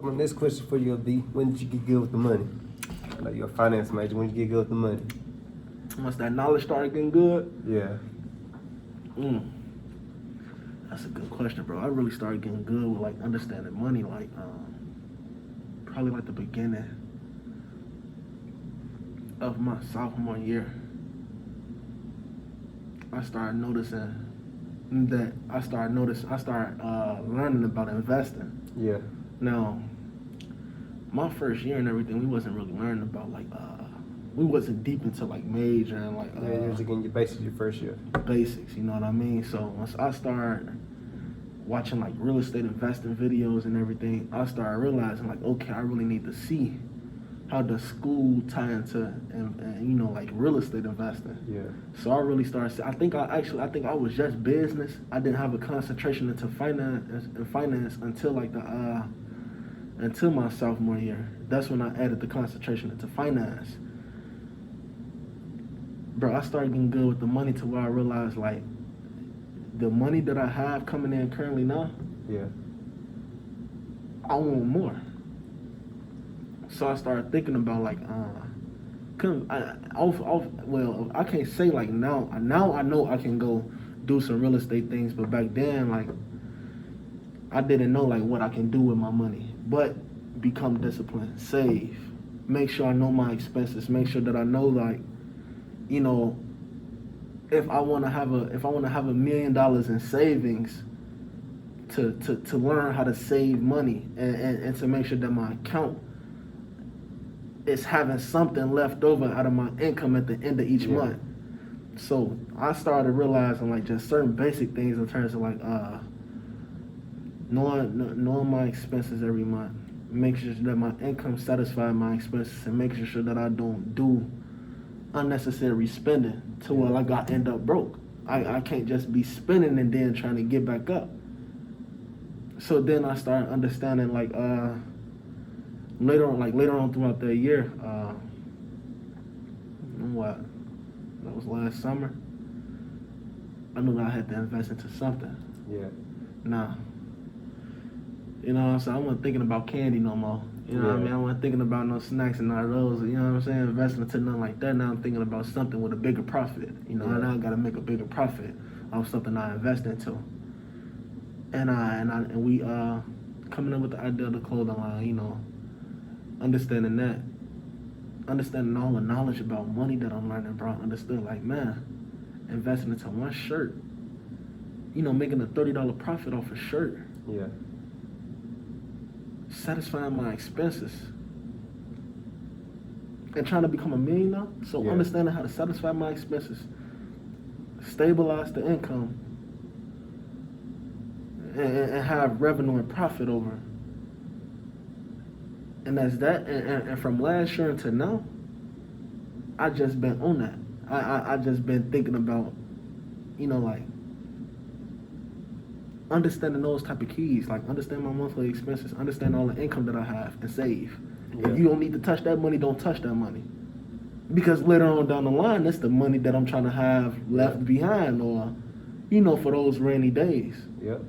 My next question for you will be, when did you get good with the money? I know you're a finance major. When did you get good with the money? Once that knowledge started getting good, Yeah. That's a good question, bro. I really started getting good with like understanding money, like probably like the beginning of my sophomore year. I started noticing that I started learning about investing. Yeah. Now, my first year and everything, we wasn't really learning about like we wasn't deep into like major and like Yeah, you're just getting your basics your first year. basics, you know what I mean? So once I started watching like real estate investing videos and everything, I started realizing like, okay, I really need to see how does school tie into and you know, like real estate investing. Yeah. So I really started. I think I was just business. I didn't have a concentration into finance until like until my sophomore year. That's when I added the concentration into finance. Bro, I started getting good with the money to where I realized like the money that I have coming in currently now, Yeah. I want more. So I started thinking about like I can't say like now I know I can go do some real estate things, but back then like I didn't know like what I can do with my money. But become disciplined, save, make sure I know my expenses, make sure that I know like, you know, if I want to have $1 million in savings, to learn how to save money and to make sure that my account is having something left over out of my income at the end of each month. So I started realizing like just certain basic things in terms of like knowing my expenses every month, making sure that my income satisfies my expenses, and making sure that I don't do unnecessary spending to where like I end up broke. I can't just be spending and then trying to get back up. So then I started understanding like later on throughout the year, that was last summer, I knew that I had to invest into something. Yeah. Now, you know what I'm saying, I wasn't thinking about candy no more. You know what I mean? I wasn't thinking about no snacks and all those, you know what I'm saying, investing into nothing like that. Now I'm thinking about something with a bigger profit. You know, now I gotta make a bigger profit off something I invest into. And we coming up with the idea of the clothing line, you know, understanding all the knowledge about money that I'm learning, bro. I understood like, man, investing into one shirt, you know, making a $30 profit off a shirt. Yeah. Satisfying my expenses and trying to become a millionaire. So understanding how to satisfy my expenses, stabilize the income, and have revenue and profit over. And that's that. And from last year until now, I just been on that. I just been thinking about, you know, like understanding those type of keys, like understand my monthly expenses, understand all the income that I have, and save. If you don't need to touch that money, don't touch that money. Because later on down the line, that's the money that I'm trying to have left behind, or, you know, for those rainy days. Yep.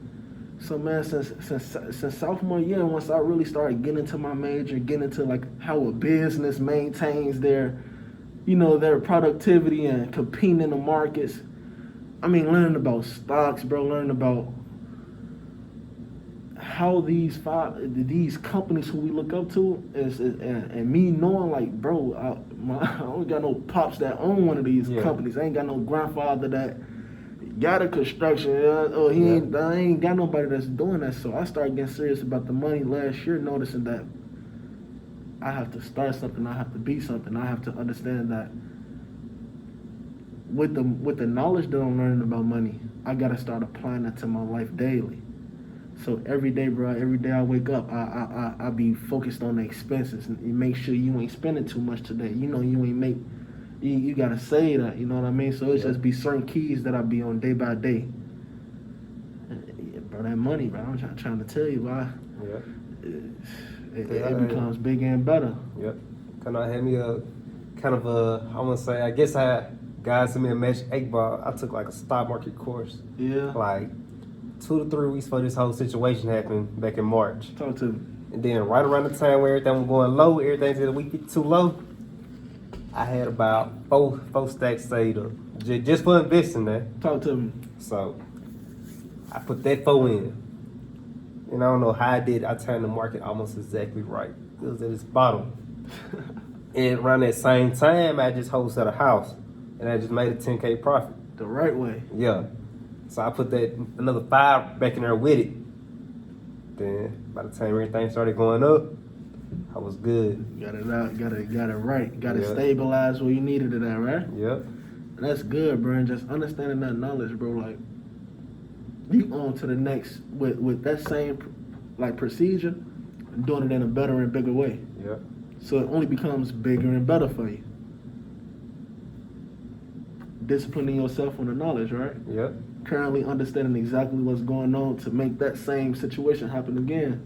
So man, since sophomore year, once I really started getting into my major, getting into like how a business maintains their, you know, their productivity and competing in the markets. I mean, learning about stocks, bro, learning about how these companies who we look up to and me knowing like, bro, I don't got no pops that own one of these companies. I ain't got no grandfather that got a construction, or I ain't got nobody that's doing that. So I started getting serious about the money last year, noticing that I have to start something, I have to be something, I have to understand that with the knowledge that I'm learning about money, I gotta start applying that to my life daily. So every day, bro, every day I wake up, I be focused on the expenses and make sure you ain't spending too much today. You know, you ain't you gotta say that, you know what I mean? So it's just be certain keys that I be on day by day. Bro, that money, bro, I'm trying to tell you, why it becomes bigger and better. Yep. Kind of had me I want to say, I guess guys sent me a message, hey, bro, I took like a stock market course. Yeah. Like 2 to 3 weeks before this whole situation happened back in March. Talk to me. And then right around the time where everything was going low, everything said we get too low, I had about four stacks saved up just for investing there. Talk to me. So I put that 4 in. And I don't know how I did. I timed the market almost exactly right. It was at its bottom. And around that same time, I just wholesaled a house. And I just made a 10K profit. The right way. Yeah. So I put that another 5 back in there with it. Then by the time everything started going up, I was good. Got it out, got it right. Got it Yeah. stabilized where you needed it at, right? Yep. And that's good, bro. And just understanding that knowledge, bro, like you on to the next with that same like procedure, doing it in a better and bigger way. Yep. So it only becomes bigger and better for you. Disciplining yourself on the knowledge, right? Yep. Currently understanding exactly what's going on to make that same situation happen again.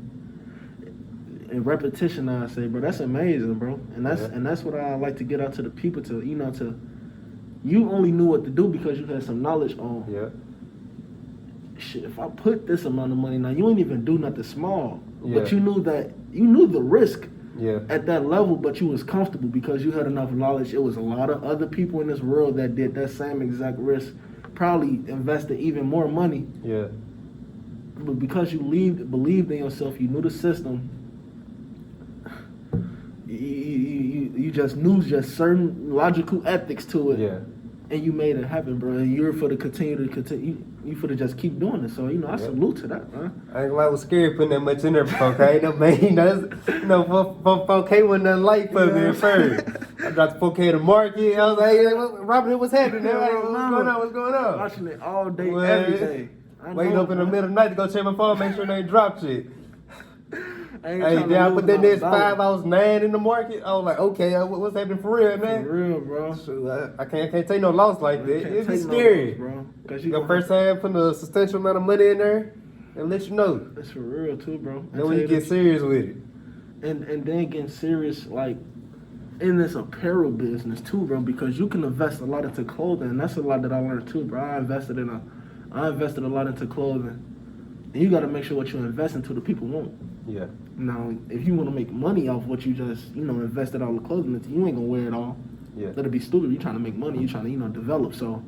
And repetition, I say, bro, that's amazing, bro. And that's what I like to get out to the people to you only knew what to do because you had some knowledge on. Yep. Shit, if I put this amount of money now, you ain't even do nothing small. Yeah. But you knew the risk. Yeah. At that level, but you was comfortable because you had enough knowledge. It was a lot of other people in this world that did that same exact risk, probably invested even more money. Yeah. But because you believed in yourself, you knew the system. You just knew just certain logical ethics to it. Yeah. And you made it happen, bro. And you're for to continue. You for to just keep doing it. So I salute to that, man. I ain't gonna lie, it was scary putting that much in there for 4K. No, man, for 4K wasn't nothing light for me at first. I dropped 4K in the market. I was like, hey, Robert, what's happening? Like, what's going on? Watching it all day, every day. Waiting up in the middle of the night to go check my phone, make sure they ain't drop shit. Hey, then I put that next 5, I was 9 in the market. I was like, okay, what's happening for real, man? For real, bro. So, I can't take no loss like that. It's Take scary, no loss, bro. Your first time putting a substantial amount of money in there, and let you know. That's for real too, bro. Then when you get serious with it. And then getting serious like in this apparel business too, bro, because you can invest a lot into clothing, and that's a lot that I learned too, bro. I invested a lot into clothing. And you gotta make sure what you invest into the people want. Yeah. Now, if you want to make money off what you just, invested all the clothing into, you ain't gonna wear it all. Yeah. That'd be stupid. You're trying to make money. You're trying to, develop. So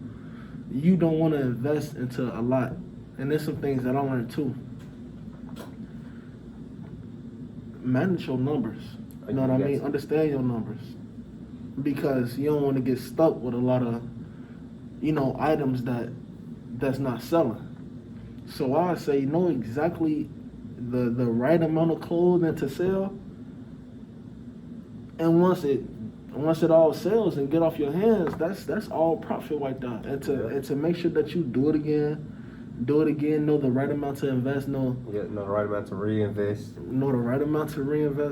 you don't want to invest into a lot. And there's some things that I learned too. Manage your numbers. You know what I mean? Understand your numbers. Because you don't want to get stuck with a lot of, items that's not selling. So I say know exactly the right amount of clothing to sell, and once it all sells and get off your hands, that's all profit right there. And to make sure that you do it again, know the right amount to invest, know the right amount to reinvest,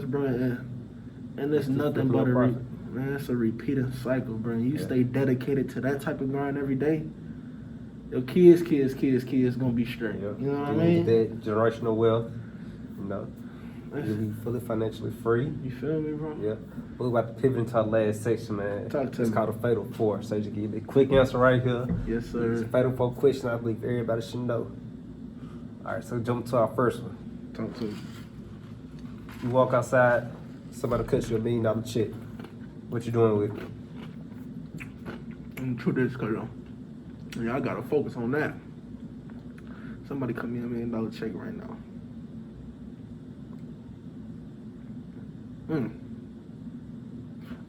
bro, and it's nothing but it's a repeating cycle, bro. You stay dedicated to that type of grind every day. Your kids gonna be straight. Yep. You know what I mean? That generational wealth, you'll be fully financially free. You feel me, bro? Yeah. We're about to pivot into our last section, man. Talk to It's me. called a Fatal 4. So you give me a quick answer right here. Yes, sir. It's a Fatal 4 question I believe everybody should know. All right, so jump to our first one. Talk to me. You walk outside, somebody cuts you $1 million check. What you doing with it? I'm true this, cause I gotta focus on that. Somebody cut me $1 million check right now. I'm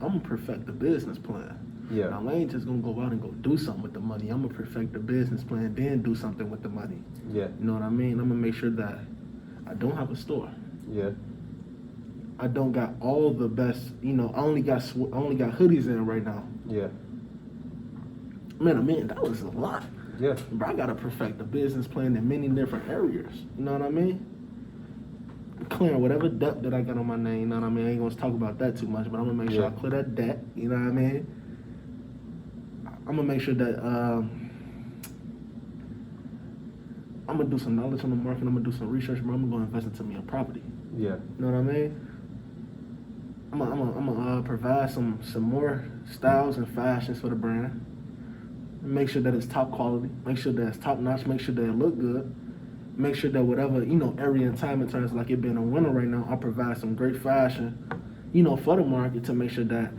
gonna perfect the business plan. Yeah. Now, I ain't just gonna go out and go do something with the money. I'm gonna perfect the business plan, then do something with the money. Yeah. You know what I mean? I'm gonna make sure that I don't have a store. Yeah. I don't got all the best. I only got hoodies in right now. Yeah. Man, $1 million is a lot. Yeah. Bro, I gotta perfect the business plan in many different areas. You know what I mean? Clearing whatever debt that I got on my name. You know what I mean? I ain't gonna talk about that too much, but I'm gonna make sure I clear that debt. You know what I mean? I'm gonna make sure that I'm gonna do some knowledge on the market. I'm gonna do some research, bro. I'm gonna go invest into me a property. Yeah. You know what I mean? I'm gonna provide some more styles and fashions for the brand. Make sure that it's top quality. Make sure that it's top notch. Make sure that it look good. make sure that whatever, you know, area and time in terms like it being a winter right now, I provide some great fashion, you know, for the market to make sure that,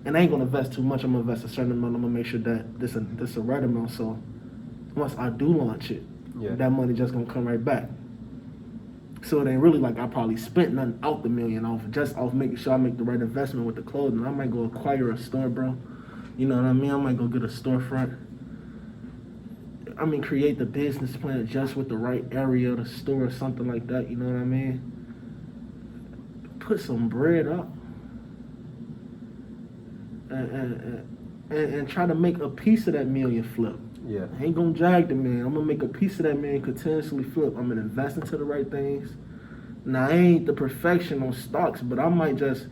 and I ain't gonna invest too much, I'm gonna invest a certain amount, I'm gonna make sure that this a right amount, so once I do launch it, that money just gonna come right back. So it ain't really like I probably spent nothing out the million off making sure I make the right investment with the clothing. I might go acquire a store, bro. You know what I mean? I might go get a storefront. I mean, create the business plan just with the right area of the store or something like that. You know what I mean? Put some bread up and try to make a piece of that million flip. Yeah. I ain't gonna jag the million. I'm gonna make a piece of that million continuously flip. I'm gonna invest into the right things. Now, I ain't the perfection on stocks, but I might just,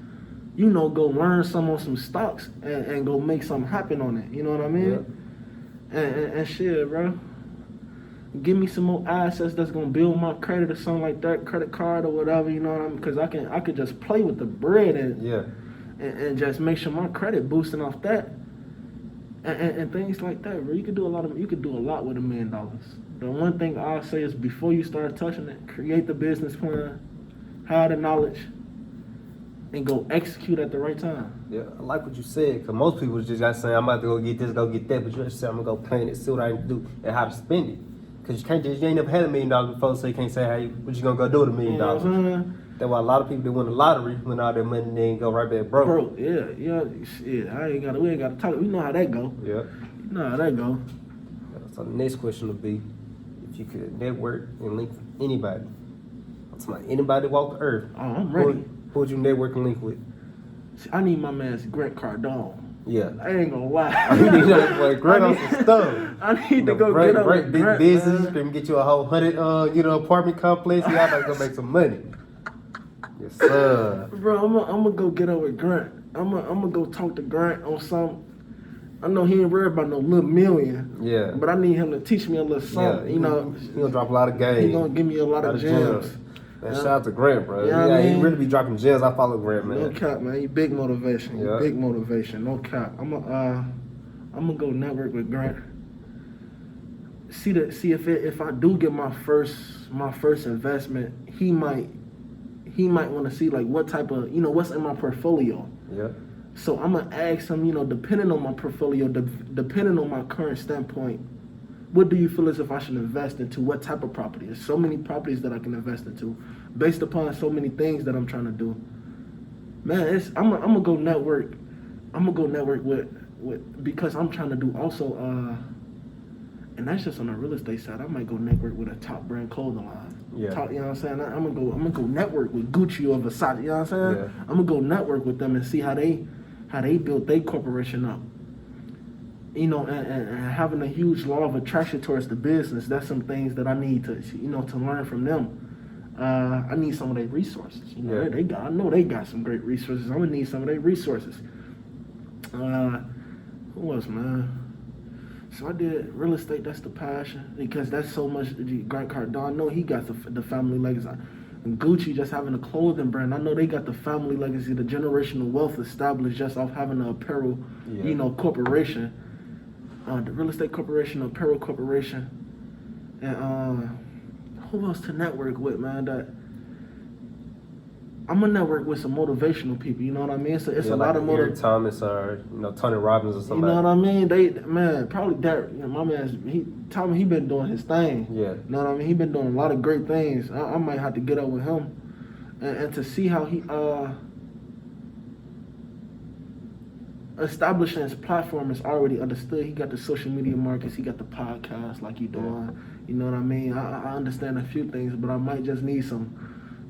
you know, go learn some on some stocks and go make something happen on it. You know what I mean? Yeah. And shit, bro. Give me some more assets that's gonna build my credit or something like that, credit card or whatever. You know what I mean? Because I could just play with the bread and just make sure my credit boosting off that. And things like that, bro. You could do a lot with $1 million. The one thing I'll say is before you start touching it, create the business plan, have the knowledge, and go execute at the right time. Yeah, I like what you said, because most people just got saying, I'm about to go get this, go get that, but you just say, I'm going to go plan it, see what I need to do, and how to spend it. Because you ain't never had $1 million before, so you can't say what you going to go do with $1 million. You know what I'm saying? That's why a lot of people that win the lottery, win all their money, and then go right back broke. Yeah, shit, we ain't got to talk, we know how that go. Yeah. You know how that go. So the next question would be, if you could network and link with anybody, I'm talking about anybody that walk the earth. Oh, I'm ready. Who would you network and link with? See, I need my man's Grant Cardone. Yeah. I ain't gonna lie. You need that boy Grant on some stuff. I need to go get up with big Grant, business. man. Can get you a whole 100, apartment complex. Y'all about to go make some money. Yes, sir. Bro, I'm gonna go get up with Grant. I'm gonna go talk to Grant on some. I know he ain't worried about no little million. Yeah. But I need him to teach me a little something. Yeah, you know, he gonna drop a lot of games. He gonna give me a lot of gems. Man, shout out to Grant, bro. You know what I mean? He really be dropping gems. I follow Grant, man. No cap, man. He big motivation. Yeah. Big motivation. No cap. I'm gonna go network with Grant. See if I do get my first investment, he might want to see like what type of, you know, what's in my portfolio. Yeah. So I'm gonna ask him, you know, depending on my portfolio, depending on my current standpoint, what do you feel as if I should invest into? What type of property? There's so many properties that I can invest into, based upon so many things that I'm trying to do. Man, I'm gonna go network. I'm gonna go network with because I'm trying to do also. And that's just on the real estate side. I might go network with a top brand clothing line. Yeah. You know what I'm saying? I'm gonna go network with Gucci or Versace. You know what I'm saying? Yeah. I'm gonna go network with them and see how they built their corporation up. You know, and having a huge law of attraction towards the business. That's some things that I need to, you know, to learn from them. I need some of their resources. You know, Yeah. I know they got some great resources. I'm gonna need some of their resources. Who else, man? So I did real estate. That's the passion because that's so much. Grant Cardone, I know he got the family legacy. And Gucci just having a clothing brand. I know they got the family legacy, the generational wealth established just off having an apparel, you know, corporation. The real estate corporation, apparel corporation, and who else to network with, man? That I'm gonna network with some motivational people. You know what I mean? So it's a lot of Eric Thomas or Tony Robbins or something. You know what I mean? Probably Derek. You know, my man, Tommy, he been doing his thing. Yeah. You know what I mean? He been doing a lot of great things. I might have to get up with him, and to see how he establishing his platform is already understood. He got the social media markets. He got the podcast like he doing. You know what I mean? I understand a few things, but I might just need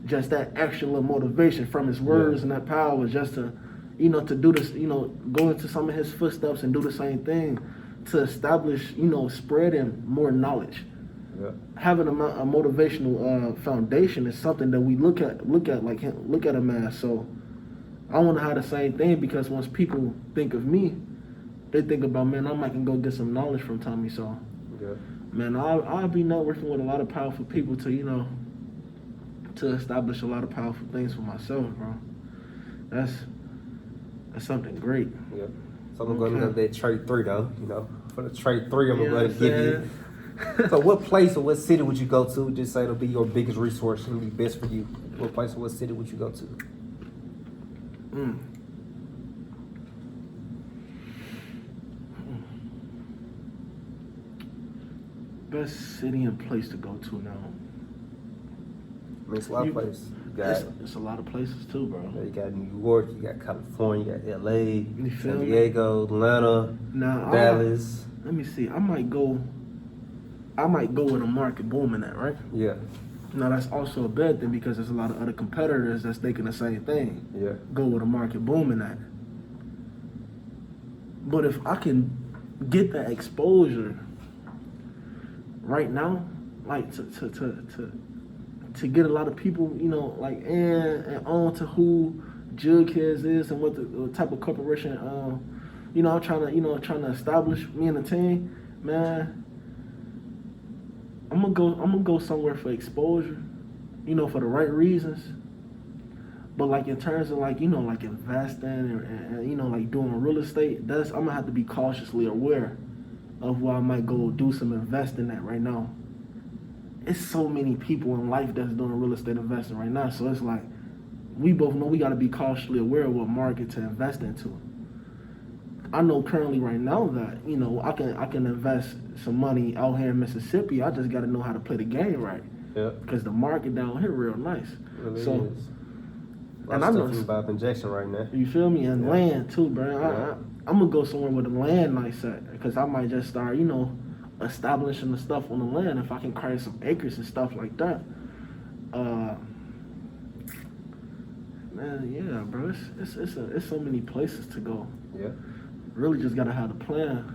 just that extra little motivation from his words and that power just to, you know, to do this, you know, go into some of his footsteps and do the same thing to establish, you know, spreading more knowledge. Yeah. Having a motivational foundation is something that we look at him as. So I want to have the same thing because once people think of me, they think about, man, I might can go get some knowledge from Tommy. So, man, I'll be networking with a lot of powerful people to, you know, to establish a lot of powerful things for myself, bro. That's something great. Yeah. So I'm going to go to that trade 3 though. You know, for the trade 3, I'm going to give you So what place or what city would you go to? Just say it'll be your biggest resource and be best for you. What place or what city would you go to? Best city and place to go to now. I mean, it's a lot of places. You got, It's a lot of places too, bro. you got New York, you got California, you got LA, You feel San me? Diego, Atlanta, Now, Dallas. let me see. I might go with a market booming at, right? Yeah, Now that's also a bad thing because there's a lot of other competitors that's thinking the same thing. yeah, Go with a market booming at. But if I can get that exposure right now, like to get a lot of people, you know, like and on to who Juggheads is and what type of corporation, you know, I'm trying to establish me and the team, man. I'm gonna go somewhere for exposure, you know, for the right reasons. But like in terms of like, you know, like investing and you know, like doing real estate, I'm gonna have to be cautiously aware of where I might go do some investing at right now. It's so many people in life that's doing real estate investing right now. So it's like we both know we gotta be cautiously aware of what market to invest into. I know currently right now that, you know, I can invest some money out here in Mississippi. I just gotta know how to play the game right. yeah. Because the market down here real nice. Really So is. and I know about injection right now. you feel me? And Yeah. land too, bro. Yeah. I'm gonna go somewhere with the land nice at, because I might just start, you know, establishing the stuff on the land if I can create some acres and stuff like that. Man, yeah, bro. It's so many places to go. Yeah. Really, just gotta have a plan.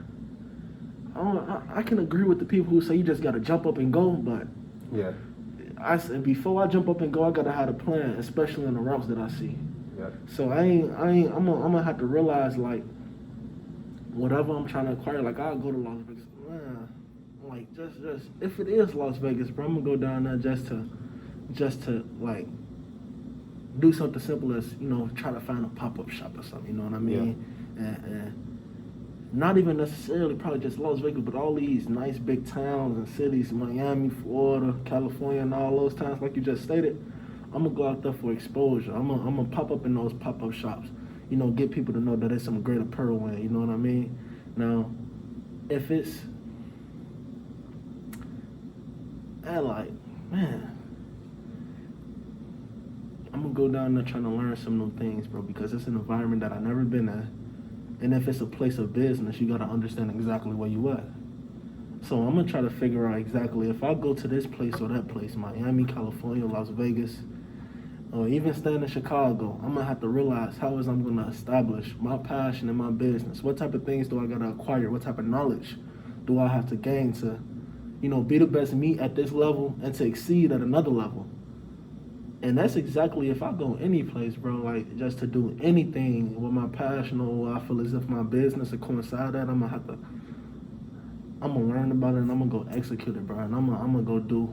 I can agree with the people who say you just gotta jump up and go, but Yeah. I said before I jump up and go, I gotta have a plan, especially in the routes that I see. Yeah. So I'm gonna have to realize like whatever I'm trying to acquire, like I'll go to Las Vegas. Like just if it is Las Vegas, bro, I'm gonna go down there just to like do something simple as, you know, try to find a pop-up shop or something, you know what I mean? Yeah. And not even necessarily probably just Las Vegas, but all these nice big towns and cities, Miami, Florida, California, and all those towns, like you just stated. I'm gonna go out there for exposure. I'm gonna pop up in those pop-up shops, you know, get people to know that there's some great apparel in, you know what I mean? Now, if it's, like, man, I'm gonna go down there trying to learn some new things, bro, because it's an environment that I've never been in. And if it's a place of business, you gotta understand exactly where you at. So I'm gonna try to figure out exactly if I go to this place or that place, Miami, California, Las Vegas, or even staying in Chicago, I'm gonna have to realize how is I'm gonna establish my passion in my business. What type of things do I gotta acquire? What type of knowledge do I have to gain to, you know, be the best me at this level and to exceed at another level? And that's exactly if I go any place, bro, like just to do anything with my passion or I feel as if my business will coincide that, I'm gonna learn about it and I'm gonna go execute it, bro. And I'm gonna go do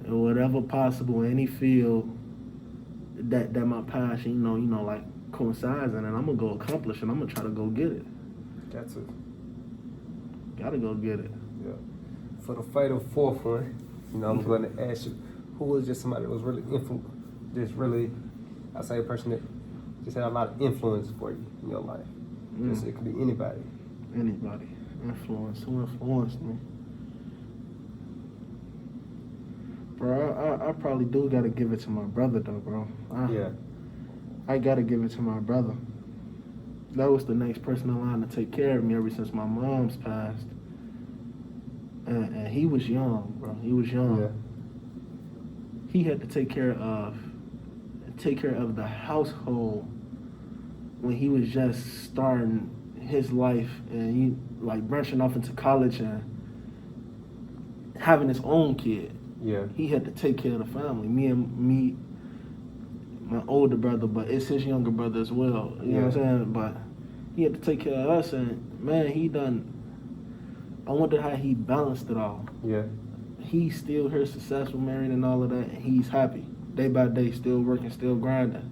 whatever possible in any field that my passion, you know, like coincides in, and I'm gonna go accomplish it. I'm gonna try to go get it. That's it. Gotta go get it. Yeah. For the fatal fourth one, you know, I'm going to ask you, who was just somebody that was really I say a person that just had a lot of influence for you in your life. Just, it could be anybody. Anybody. Influence. Who influenced me? Bro, I probably do gotta give it to my brother though, bro. I gotta give it to my brother. That was the next person in line to take care of me ever since my mom's passed. And he was young, bro. He was young. Yeah. He had to take care of the household when he was just starting his life and he like branching off into college and having his own kid. Yeah. He had to take care of the family. Me, my older brother, but it's his younger brother as well. You know what I'm saying? But he had to take care of us, and man, I wonder how he balanced it all. Yeah. He's still here, successful, married, and all of that, and he's happy. Day by day, still working, still grinding.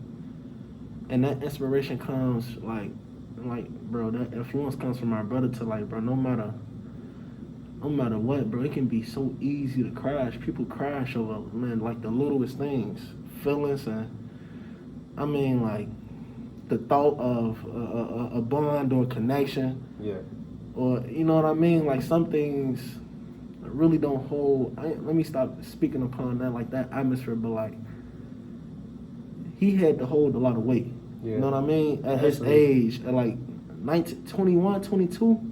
And that inspiration comes, like, bro, that influence comes from my brother to, like, bro, no matter no matter what, bro, it can be so easy to crash. People crash over, man, like the littlest things, feelings, and I mean, like the thought of a bond or a connection. Yeah. Or, you know what I mean? Like some things really don't hold. Let me stop speaking upon that, like that atmosphere, but like he had to hold a lot of weight. Yeah. You know what I mean? At his Absolutely. age, at like 19, 21, 22.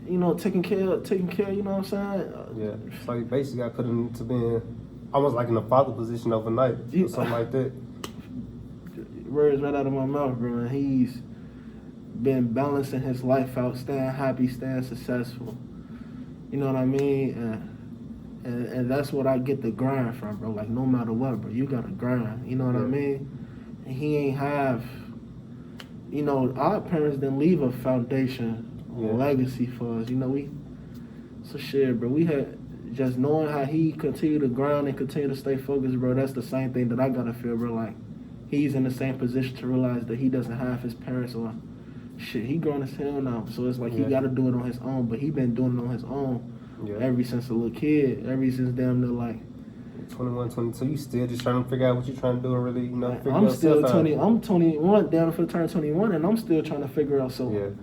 You know, taking care, you know what I'm saying? Yeah. It's like basically I put him to being almost like in a father position overnight or something like that. Words right out of my mouth, bro. And he's been balancing his life out, staying happy, staying successful. You know what I mean? And that's what I get the grind from, bro. Like no matter what, bro, you gotta grind. You know what I mean? And he ain't have, you know, our parents didn't leave a foundation or legacy for us. You know, so shit, bro. We had just knowing how he continued to grind and continue to stay focused, bro. That's the same thing that I gotta feel, bro. Like he's in the same position to realize that he doesn't have his parents or shit. He grown as hell now, so it's like he gotta do it on his own. But he been doing it on his own ever since a little kid, ever since damn near like 21, 22, you still just trying to figure out what you're trying to do and really, you know, figure I'm still yourself 20. out. I'm 21, down for turn 21, and I'm still trying to figure out. So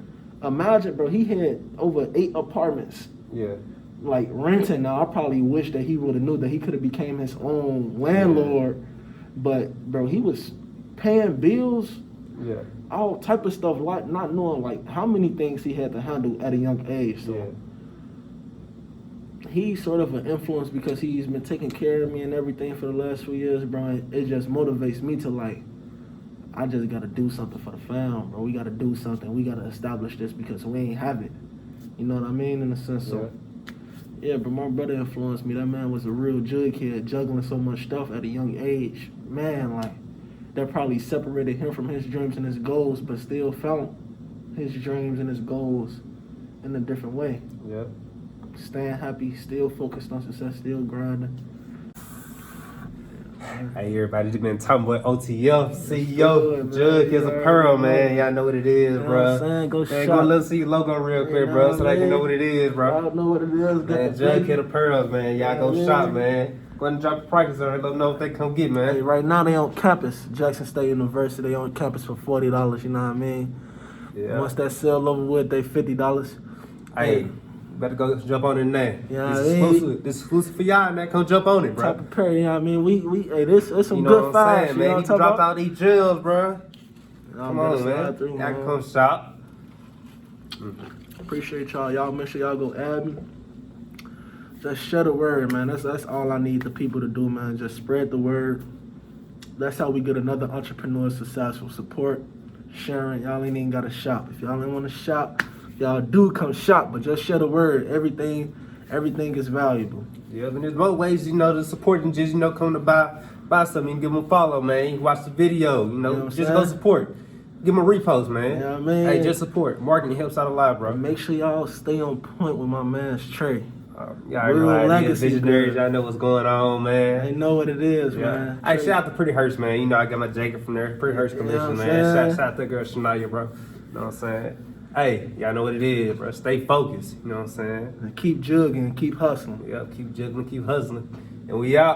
imagine, bro, he had over 8 apartments. Yeah. Like renting. Now I probably wish that he would have knew that he could have became his own landlord. But bro, he was paying bills. Yeah. All type of stuff, like not knowing like how many things he had to handle at a young age. So he's sort of an influence because he's been taking care of me and everything for the last few years, bro. It just motivates me to like, I just gotta do something for the fam, bro. We gotta do something. We gotta establish this because we ain't have it. You know what I mean? In a sense, so yeah, but my brother influenced me. That man was a real Jugghead, juggling so much stuff at a young age. Man, like that probably separated him from his dreams and his goals, but still found his dreams and his goals in a different way. Yep. Staying happy, still focused on success, still grinding. Hey, everybody, just been talking about OTF, CEO, Juggheadapparel, man. Y'all know what it is, bro. Man, go shop. Go look, see your logo real quick, bro, so they can know what it is, bro. Y'all know what it is. Man, Juggheadapparel, man. Y'all go shop, man. Go ahead and drop the prices on it. Let them know what they come get, man. Hey, right now they on campus, Jackson State University. They on campus for $40. You know what I mean? Yeah. Once that sale over with, they $50. Hey, better go jump on it now. Yeah, This exclusive for y'all, man. Come jump on it, bro. Type of pair, you know what I mean? We hey, this it's some You know good what I'm vibes. saying, You know man? what You I'm can talking drop about? out these gems, bro. Come on, man. Y'all can come shop. Appreciate y'all. Y'all make sure y'all go add me. Just share the word, man. That's all I need the people to do, man. Just spread the word. That's how we get another entrepreneur successful. Support, sharing. Y'all ain't even got to shop. If y'all ain't want to shop, y'all do come shop, but just share the word. Everything is valuable. Yeah, and there's more ways, you know, to support than just, you know, come to buy something. You can give them a follow, man. You can watch the video, you know, what just I'm go saying? support. Give them a repost, man. You know what I mean? Hey, just support. Marketing helps out a lot, bro. Make sure y'all stay on point with my man's Trey. Y'all know how it is. Visionaries, y'all know what's going on, man. They know what it is, man. Hey, shout out to Pretty Hurst, man. You know, I got my jacket from there. Pretty Hurst Commission, man. Shout out to girl Shania, bro. You know what I'm saying? Hey, y'all know what it is, bro. Stay focused. You know what I'm saying? And keep jugging, keep hustling. Yep, keep juggling, keep hustling. And we out.